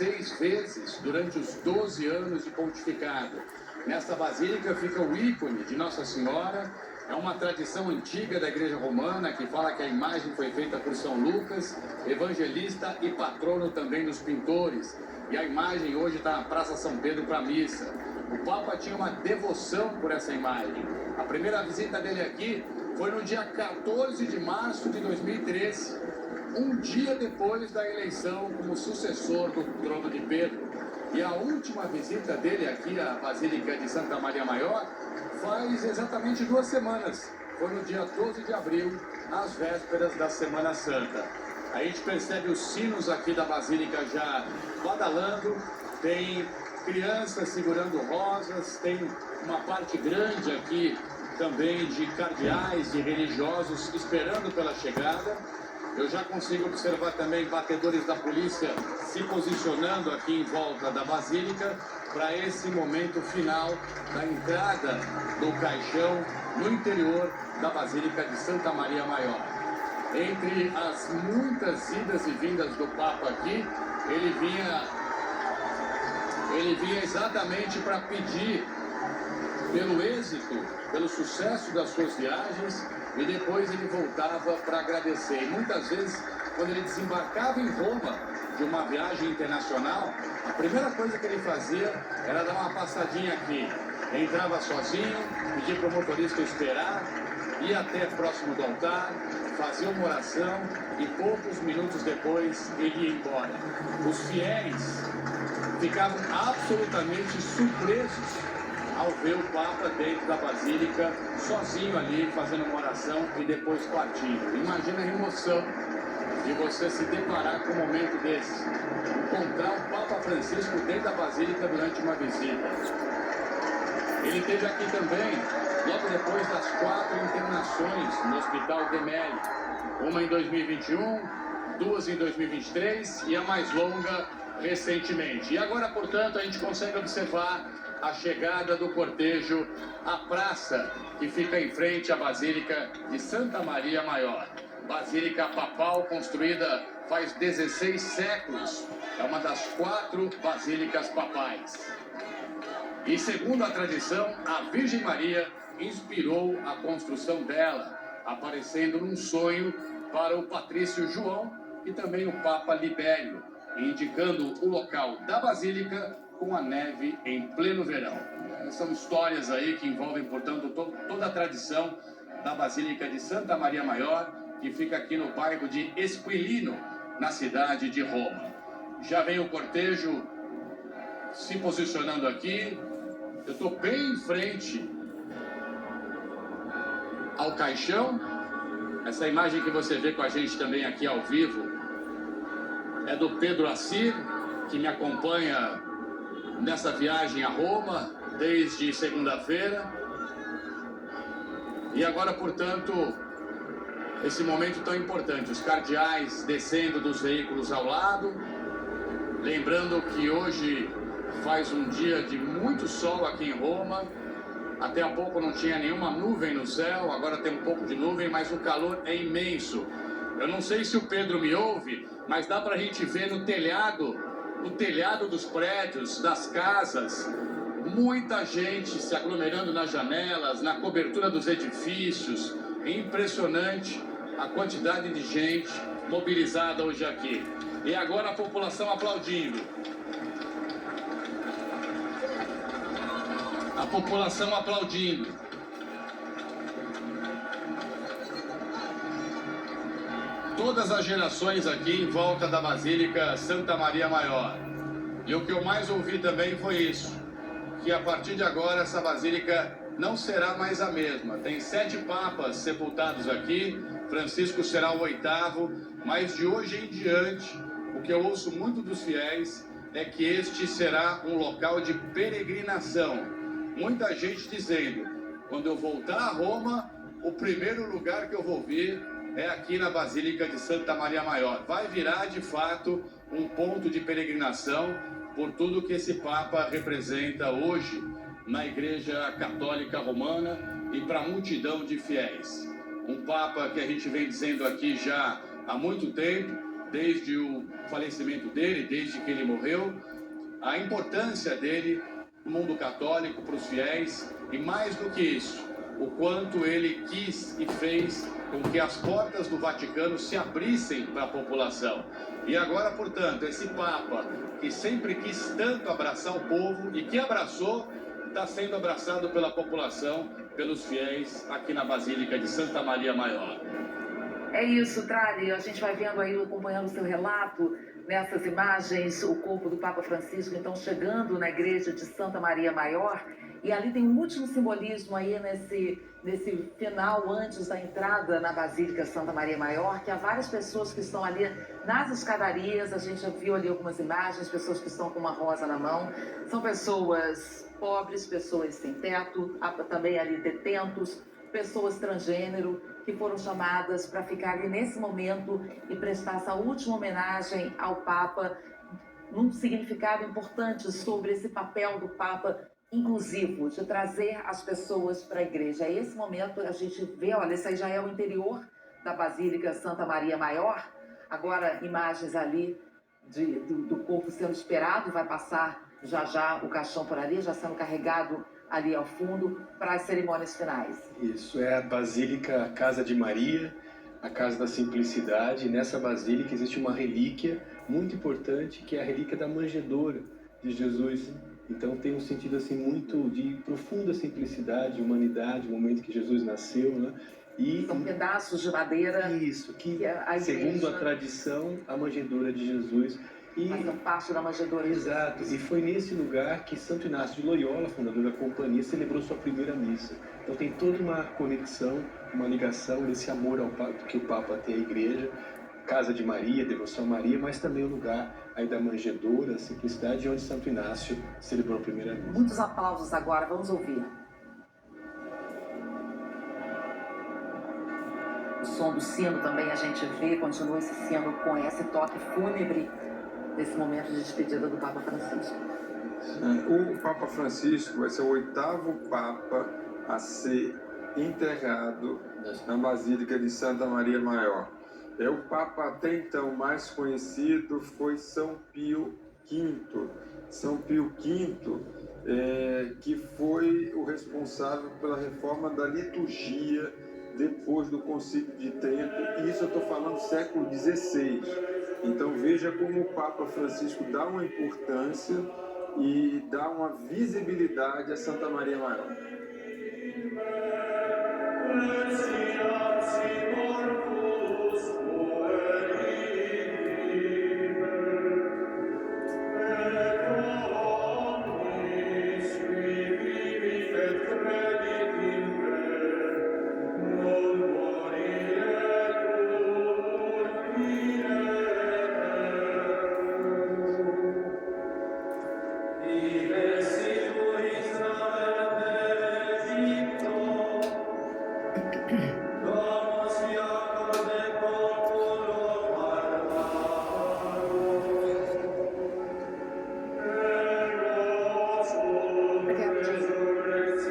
16 vezes durante os 12 anos de pontificado. Nesta basílica fica o ícone de Nossa Senhora. É uma tradição antiga da Igreja Romana que fala que a imagem foi feita por São Lucas, evangelista e patrono também dos pintores. E a imagem hoje está na Praça São Pedro para a missa. O Papa tinha uma devoção por essa imagem. A primeira visita dele aqui foi no dia 14 de março de 2013, um dia depois da eleição como sucessor do trono de Pedro. E a última visita dele aqui à Basílica de Santa Maria Maior faz exatamente 2 semanas. Foi no dia 12 de abril, às vésperas da Semana Santa. A gente percebe os sinos aqui da Basílica já badalando, tem crianças segurando rosas, tem uma parte grande aqui também de cardeais e religiosos esperando pela chegada. Eu já consigo observar também batedores da polícia se posicionando aqui em volta da Basílica para esse momento final da entrada do caixão no interior da Basílica de Santa Maria Maior. Entre as muitas idas e vindas do Papa aqui, ele vinha exatamente para pedir pelo êxito, pelo sucesso das suas viagens, e depois ele voltava para agradecer. E muitas vezes, quando ele desembarcava em Roma de uma viagem internacional, a primeira coisa que ele fazia era dar uma passadinha aqui. Entrava sozinho, pedia para o motorista esperar, ia até próximo do altar, fazia uma oração e poucos minutos depois ele ia embora. Os fiéis ficavam absolutamente surpresos ao ver o Papa dentro da Basílica, sozinho ali, fazendo uma oração e depois partindo. Imagina a emoção de você se deparar com um momento desse. Encontrar o Papa Francisco dentro da Basílica durante uma visita. Ele esteve aqui também, logo depois das 4 internações no Hospital Gemelli. Uma em 2021, 2 em 2023 e a mais longa recentemente. E agora, portanto, a gente consegue observar a chegada do cortejo à praça que fica em frente à Basílica de Santa Maria Maior. Basílica papal construída faz 16 séculos. É uma das 4 basílicas papais. E segundo a tradição, a Virgem Maria inspirou a construção dela, aparecendo num sonho para o patrício João e também o Papa Libério, indicando o local da Basílica com a neve em pleno verão. São histórias aí que envolvem, portanto, toda a tradição da Basílica de Santa Maria Maior, que fica aqui no bairro de Esquilino, na cidade de Roma. Já vem o cortejo se posicionando aqui. Eu estou bem em frente ao caixão. Essa imagem que você vê com a gente também aqui ao vivo é do Pedro Assir, que me acompanha nessa viagem a Roma desde segunda-feira. E agora, portanto, esse momento tão importante, os cardeais descendo dos veículos ao lado, lembrando que hoje faz um dia de muito sol aqui em Roma. Até há pouco não tinha nenhuma nuvem no céu, agora tem um pouco de nuvem, mas o calor é imenso. Eu não sei se o Pedro me ouve, mas dá para a gente ver no telhado dos prédios, das casas, muita gente se aglomerando nas janelas, na cobertura dos edifícios. É impressionante a quantidade de gente mobilizada hoje aqui. E agora a população aplaudindo. A população aplaudindo. Todas as gerações aqui em volta da Basílica Santa Maria Maior. E o que eu mais ouvi também foi isso, que a partir de agora essa Basílica não será mais a mesma. Tem 7 papas sepultados aqui, Francisco será o 8º, mas de hoje em diante, o que eu ouço muito dos fiéis é que este será um local de peregrinação. Muita gente dizendo, quando eu voltar a Roma, o primeiro lugar que eu vou ver é aqui na Basílica de Santa Maria Maior. Vai virar, de fato, um ponto de peregrinação por tudo que esse Papa representa hoje na Igreja Católica Romana e para a multidão de fiéis. Um Papa que a gente vem dizendo aqui já há muito tempo, desde o falecimento dele, desde que ele morreu, a importância dele no mundo católico, para os fiéis, e mais do que isso, o quanto ele quis e fez com que as portas do Vaticano se abrissem para a população. E agora, portanto, esse Papa, que sempre quis tanto abraçar o povo e que abraçou, está sendo abraçado pela população, pelos fiéis, aqui na Basílica de Santa Maria Maior. É isso, Trali, a gente vai vendo aí, acompanhando o seu relato, nessas imagens, o corpo do Papa Francisco, então, chegando na igreja de Santa Maria Maior, e ali tem um último simbolismo aí nesse final, antes da entrada na Basílica Santa Maria Maior, que há várias pessoas que estão ali nas escadarias, a gente já viu ali algumas imagens, pessoas que estão com uma rosa na mão, são pessoas pobres, pessoas sem teto, há também ali detentos, pessoas transgênero, que foram chamadas para ficar ali nesse momento e prestar essa última homenagem ao Papa, num significado importante sobre esse papel do Papa inclusivo, de trazer as pessoas para a igreja. Esse momento a gente vê, olha, esse aí já é o interior da Basílica Santa Maria Maior, agora imagens ali do corpo sendo esperado, vai passar já o caixão por ali, já sendo carregado ali ao fundo para as cerimônias finais. Isso, é a Basílica Casa de Maria, a Casa da Simplicidade. Nessa basílica existe uma relíquia muito importante, que é a relíquia da manjedoura de Jesus. Então tem um sentido assim muito de profunda simplicidade, humanidade, o momento que Jesus nasceu, né? E são pedaços de madeira. Isso, que segundo a tradição, a manjedoura de Jesus. Fazem parte da manjedoura. Exato, e foi nesse lugar que Santo Inácio de Loyola, fundador da companhia, celebrou sua primeira missa. Então tem toda uma conexão, uma ligação desse amor ao Papa, que o Papa tem à igreja, Casa de Maria, Devoção a Maria, mas também o lugar aí da manjedoura, a simplicidade, onde Santo Inácio celebrou a primeira missa. Muitos aplausos agora, vamos ouvir. O som do sino também a gente vê, continua esse sino com esse toque fúnebre nesse momento de despedida do Papa Francisco. O Papa Francisco vai ser o 8º Papa a ser enterrado na Basílica de Santa Maria Maior. O Papa até então mais conhecido foi São Pio V. São Pio V, que foi o responsável pela reforma da liturgia depois do Concílio de Trento, e isso eu estou falando século XVI. Então veja como o Papa Francisco dá uma importância e dá uma visibilidade a Santa Maria Maior.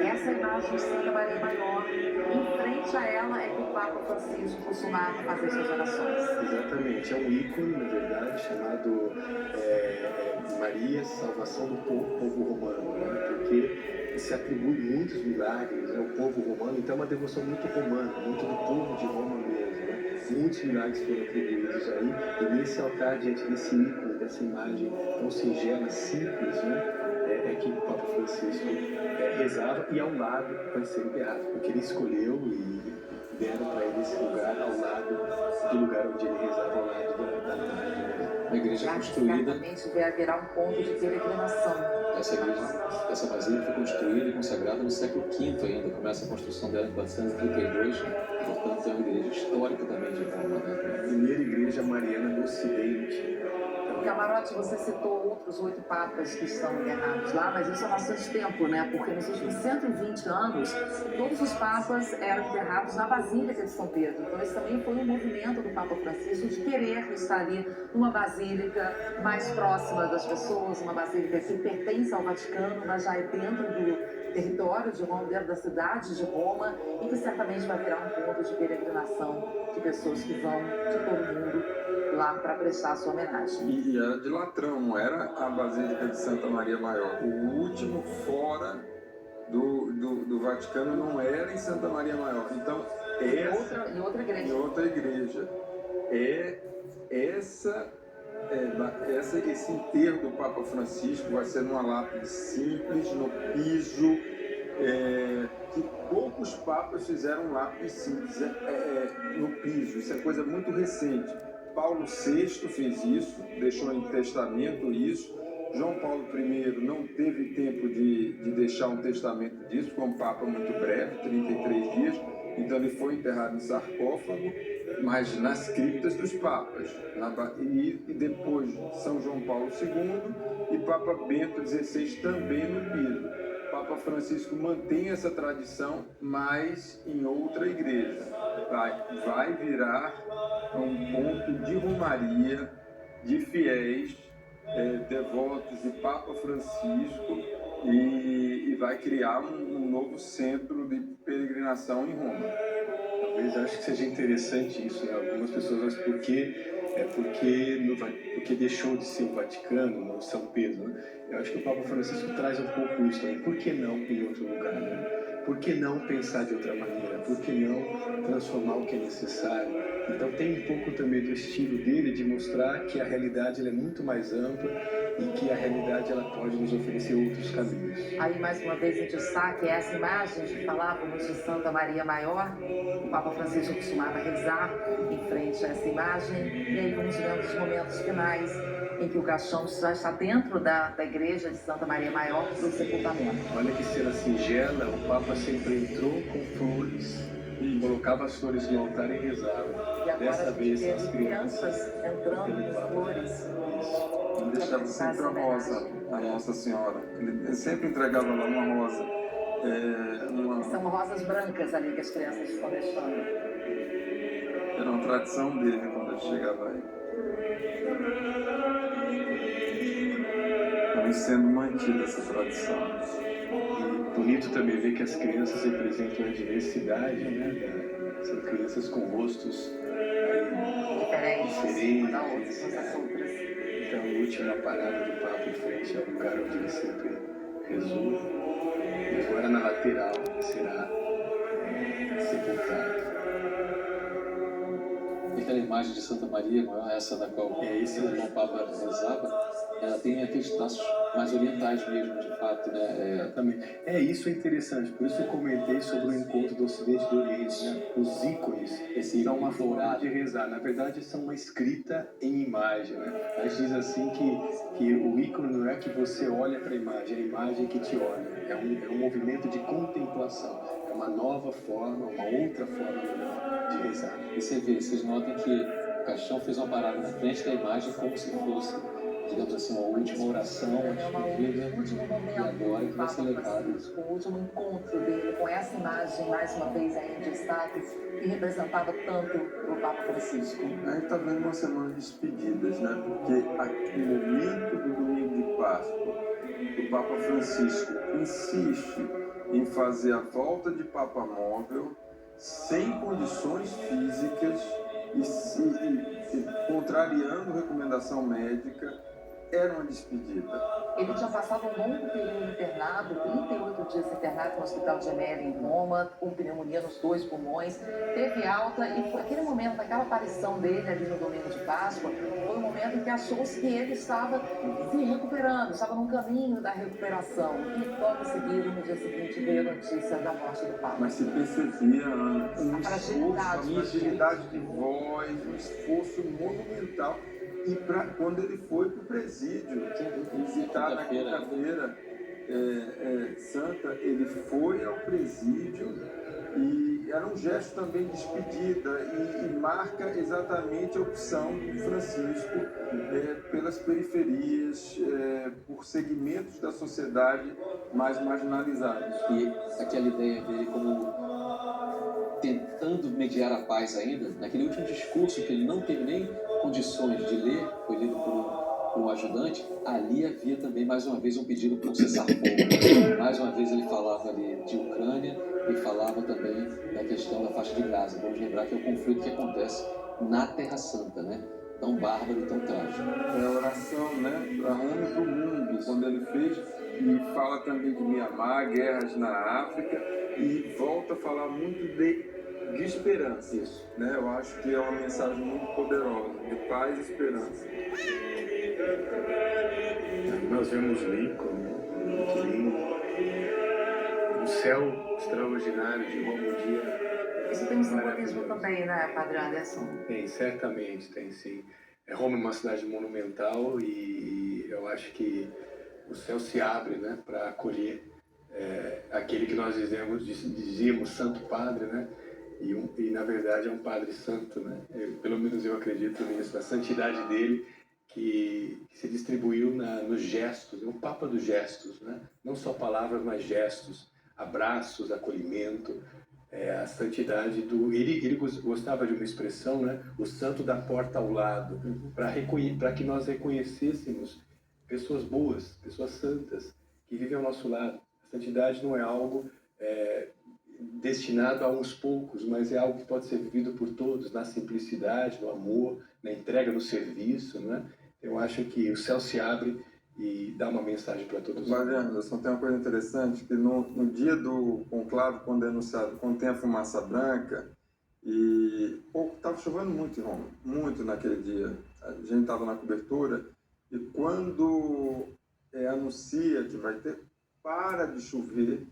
Essa imagem de Santa Maria Maior, em frente a ela é que o Papa Francisco costumava fazer suas orações. Exatamente, é um ícone, na verdade, chamado Maria, Salvação do Povo Romano, né? Porque se atribui muitos milagres ao povo romano, então é uma devoção muito romana, muito do povo de Roma mesmo, né? Muitos milagres foram atribuídos aí, e nesse altar, diante desse ícone, dessa imagem tão singela, simples, né? É que o Papa Francisco rezava, e ao lado vai ser enterrado, porque ele escolheu e deram para ele esse lugar ao lado do lugar onde ele rezava, ao lado da imagem, né? Uma igreja construída. Certamente haverá um ponto de peregrinação. Essa basílica foi construída e consagrada no século V ainda. Começa a construção dela em 432, portanto é uma igreja histórica também de Roma, né? A primeira igreja mariana do Ocidente. Camarote, você citou outros 8 papas que estão enterrados lá, mas isso há bastante tempo, né? Porque nos últimos 120 anos, todos os papas eram enterrados na Basílica de São Pedro. Então, esse também foi um movimento do Papa Francisco de querer estar ali numa basílica mais próxima das pessoas, uma basílica que pertence ao Vaticano, mas já é dentro do território de Roma, dentro da cidade de Roma, e que certamente vai virar um ponto de peregrinação de pessoas que vão de todo mundo lá para prestar sua homenagem. E era de latrão, não era a Basílica de Santa Maria Maior. O último fora do Vaticano não era em Santa Maria Maior. Então, Em outra igreja. Em outra igreja. Esse enterro do Papa Francisco vai ser numa lápide simples, no piso, que poucos papas fizeram lápide simples no piso. Isso é coisa muito recente. Paulo VI fez isso, deixou em testamento isso. João Paulo I não teve tempo de deixar um testamento disso, foi um papa muito breve, 33 dias, então ele foi enterrado em sarcófago, mas nas criptas dos papas. E depois São João Paulo II e Papa Bento XVI também no piso. Papa Francisco mantém essa tradição, mas em outra igreja. Vai virar um ponto de romaria de fiéis devotos de Papa Francisco e vai criar um novo centro de peregrinação em Roma. Talvez acho que seja interessante isso, né? Algumas pessoas, mas porque deixou de ser o Vaticano, não São Pedro, né? Eu acho que o Papa Francisco traz um pouco isso também. Por que não em outro lugar, né? Por que não pensar de outra maneira? Por que não transformar o que é necessário? Então tem um pouco também do estilo dele de mostrar que a realidade ela é muito mais ampla e que a realidade ela pode nos oferecer outros caminhos. Aí, mais uma vez, em destaque, essa imagem que falávamos de Santa Maria Maior. O Papa Francisco costumava rezar em frente a essa imagem. E aí vamos vendo os momentos finais em que o caixão já está dentro da igreja de Santa Maria Maior para o sepultamento. Olha que cena singela, o Papa sempre entrou com flores, colocava as flores no altar e rezava. E agora Dessa vez teve as crianças entrando com flores. Ele deixava sempre a rosa, a Nossa Senhora. Ele sempre entregava lá uma rosa. São rosas brancas ali que as crianças estão deixando. Era uma tradição dele quando ele chegava aí. Está sendo mantida essa tradição. E bonito também ver que as crianças representam a diversidade, né? São crianças com rostos diferentes. Então, a última parada do Papa em frente ao lugar onde ele sempre rezou. E agora na lateral será sepultado. E aquela imagem de Santa Maria, não é essa da qual o Papa rezava, ela tem aqueles traços mais orientais mesmo, de fato, né? Exatamente. Isso é interessante, por isso eu comentei sobre o encontro do Ocidente e do Oriente, né? Os ícones são uma forma de rezar, na verdade são uma escrita em imagem, né? A gente diz assim que o ícone não é que você olha para a imagem que te olha, é um movimento de contemplação, é uma nova forma, uma outra forma de rezar. E vocês notam que o caixão fez uma parada na frente da imagem como se fosse, digamos assim, uma última oração antes de vida, e agora que vai ser levado. O último encontro dele com essa imagem, mais uma vez aí em destaque, que representava tanto o Papa Francisco. A gente está vendo uma semana de despedidas, né? Porque o momento do domingo de Páscoa, o Papa Francisco insiste em fazer a volta de Papa móvel sem condições físicas e contrariando recomendação médica. Era uma despedida. Ele tinha passado um longo período internado, 38 dias internado no Hospital Gemelli em Roma, com pneumonia nos 2 pulmões, teve alta e foi aquele momento, aquela aparição dele ali no domingo de Páscoa, foi um momento em que achou-se que ele estava se recuperando, estava no caminho da recuperação. E logo em seguida, no dia seguinte, veio a notícia da morte do Papa. Mas se percebia uma fragilidade de voz, um esforço monumental. E quando ele foi para o presídio, visitar na quinta-feira santa, ele foi ao presídio e era um gesto também de despedida e marca exatamente a opção do Francisco pelas periferias, por segmentos da sociedade mais marginalizados. E aquela ideia dele como tentando mediar a paz ainda, naquele último discurso que ele não teve nem condições de ler, foi lido por um ajudante, ali havia também mais uma vez um pedido por cessar fogo. Mais uma vez ele falava ali de Ucrânia e falava também da questão da faixa de Gaza. Vamos lembrar que é o conflito que acontece na Terra Santa, né? tão bárbaro e tão trágico. É a oração, né, para Roma e para o mundo, quando ele fez, e fala também de Mianmar, guerras na África, e volta a falar muito de esperança. Isso. Né? Eu acho que é uma mensagem muito poderosa, de paz e esperança. Nós vemos Lincoln, né? Que lindo. Um céu extraordinário de Roma um dia. Isso tem um simbolismo também, né, Padre Anderson? Tem, certamente, tem sim. Roma é uma cidade monumental e eu acho que o céu se abre, né, para acolher aquele que nós dizíamos Santo Padre, né? E na verdade é um Padre Santo, né? Pelo menos eu acredito nisso, a santidade dele que se distribuiu nos gestos, é o Papa dos gestos, né? Não só palavras, mas gestos, abraços, acolhimento, a santidade do... Ele gostava de uma expressão, né? O santo da porta ao lado, para que nós reconhecêssemos pessoas boas, pessoas santas, que vivem ao nosso lado. A santidade não é algo destinado a uns poucos, mas é algo que pode ser vivido por todos, na simplicidade, no amor, na entrega, no serviço, né? Eu acho que o céu se abre e dá uma mensagem para todos nós. Padre Anderson, tem uma coisa interessante, que no dia do conclave, quando é anunciado, quando tem a fumaça branca, e estava chovendo muito em Roma, muito naquele dia, a gente estava na cobertura, e quando anuncia que vai ter, para de chover,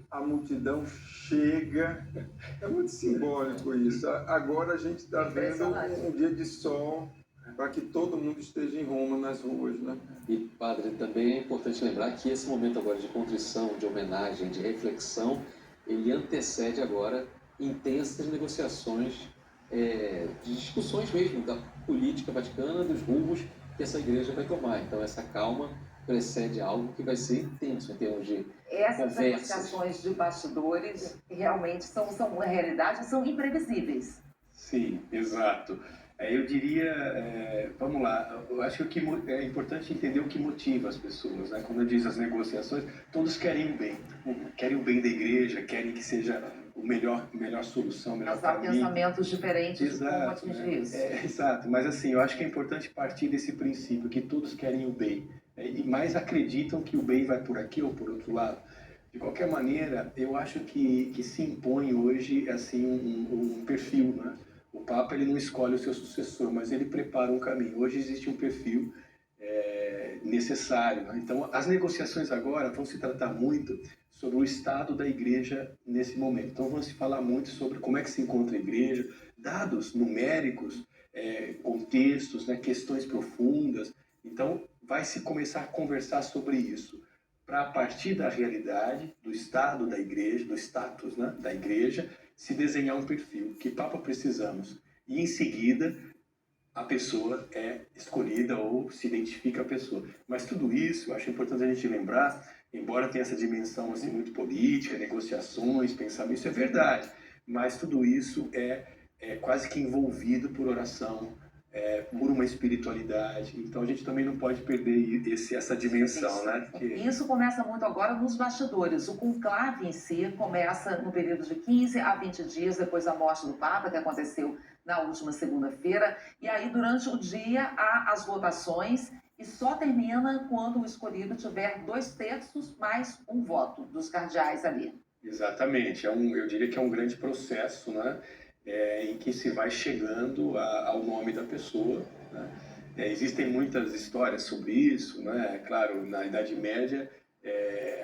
a multidão chega, é muito simbólico isso. Agora a gente está vendo um dia de sol para que todo mundo esteja em Roma nas ruas, né? E, Padre, também é importante lembrar que esse momento agora de contrição, de homenagem, de reflexão, ele antecede agora intensas negociações, de discussões mesmo da política vaticana, dos rumos que essa igreja vai tomar. Então, essa calma precede algo que vai ser intenso em termos de Essas conversas. negociações de bastidores realmente são na realidade, são imprevisíveis. Sim, exato. Eu diria, vamos lá, eu acho que é importante entender o que motiva as pessoas, né? Quando eu diz as negociações, todos querem o bem da igreja, querem que seja a melhor solução, melhor Mas há caminho. pensamentos diferentes de como Exato, atingir isso. Exato, mas assim, eu acho que é importante partir desse princípio, que todos querem o bem, e mais acreditam que o bem vai por aqui ou por outro lado. De qualquer maneira, eu acho que se impõe hoje assim um perfil, né? O Papa ele não escolhe o seu sucessor, mas ele prepara um caminho. Hoje existe um perfil necessário, né? Então, as negociações agora vão se tratar muito sobre o estado da igreja nesse momento. Então, vão se falar muito sobre como é que se encontra a igreja, dados numéricos, contextos, né? Questões profundas. Então, vai se começar a conversar sobre isso, para a partir da realidade, do estado da igreja, do status, né, da igreja, se desenhar um perfil. Que Papa precisamos? E em seguida, a pessoa é escolhida ou se identifica a pessoa. Mas tudo isso, eu acho importante a gente lembrar, embora tenha essa dimensão assim, muito política, negociações, pensamento, isso é verdade, mas tudo isso é quase que envolvido por oração, por uma espiritualidade. Então a gente também não pode perder essa dimensão, né? Isso começa muito agora nos bastidores. O conclave em si começa no período de 15 a 20 dias depois da morte do Papa, que aconteceu na última segunda-feira. E aí, durante o dia, há as votações e só termina quando o escolhido tiver 2/3 mais um voto dos cardeais ali. Exatamente. Eu diria que é um grande processo, né? Em que se vai chegando ao nome da pessoa, né? Existem muitas histórias sobre isso, né? Claro, na Idade Média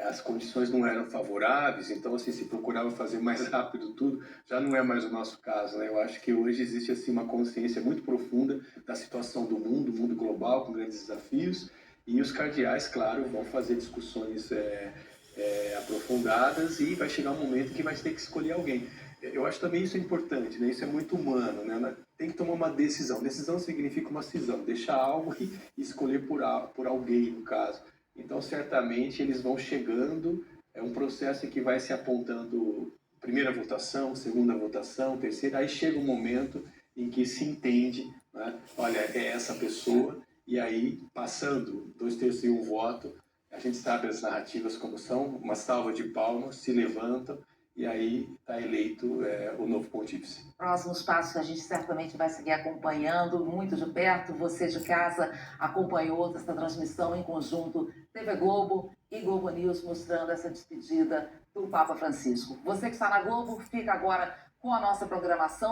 as condições não eram favoráveis, então assim, se procurava fazer mais rápido tudo, já não é mais o nosso caso, né? Eu acho que hoje existe assim, uma consciência muito profunda da situação do mundo global, com grandes desafios, e os cardeais, claro, vão fazer discussões aprofundadas e vai chegar um momento que vai ter que escolher alguém. Eu acho também isso é importante, né? Isso é muito humano, né? Tem que tomar uma decisão. Decisão significa uma cisão, deixar algo e escolher por alguém, no caso. Então, certamente, eles vão chegando, é um processo em que vai se apontando primeira votação, segunda votação, terceira, aí chega um momento em que se entende, né? Olha, é essa pessoa, e aí, passando 2/3 e um voto, a gente sabe as narrativas como são, uma salva de palmas, se levantam, e aí está eleito o novo pontífice. Próximos passos que a gente certamente vai seguir acompanhando muito de perto. Você de casa acompanhou essa transmissão em conjunto TV Globo e Globo News, mostrando essa despedida do Papa Francisco. Você que está na Globo, fica agora com a nossa programação.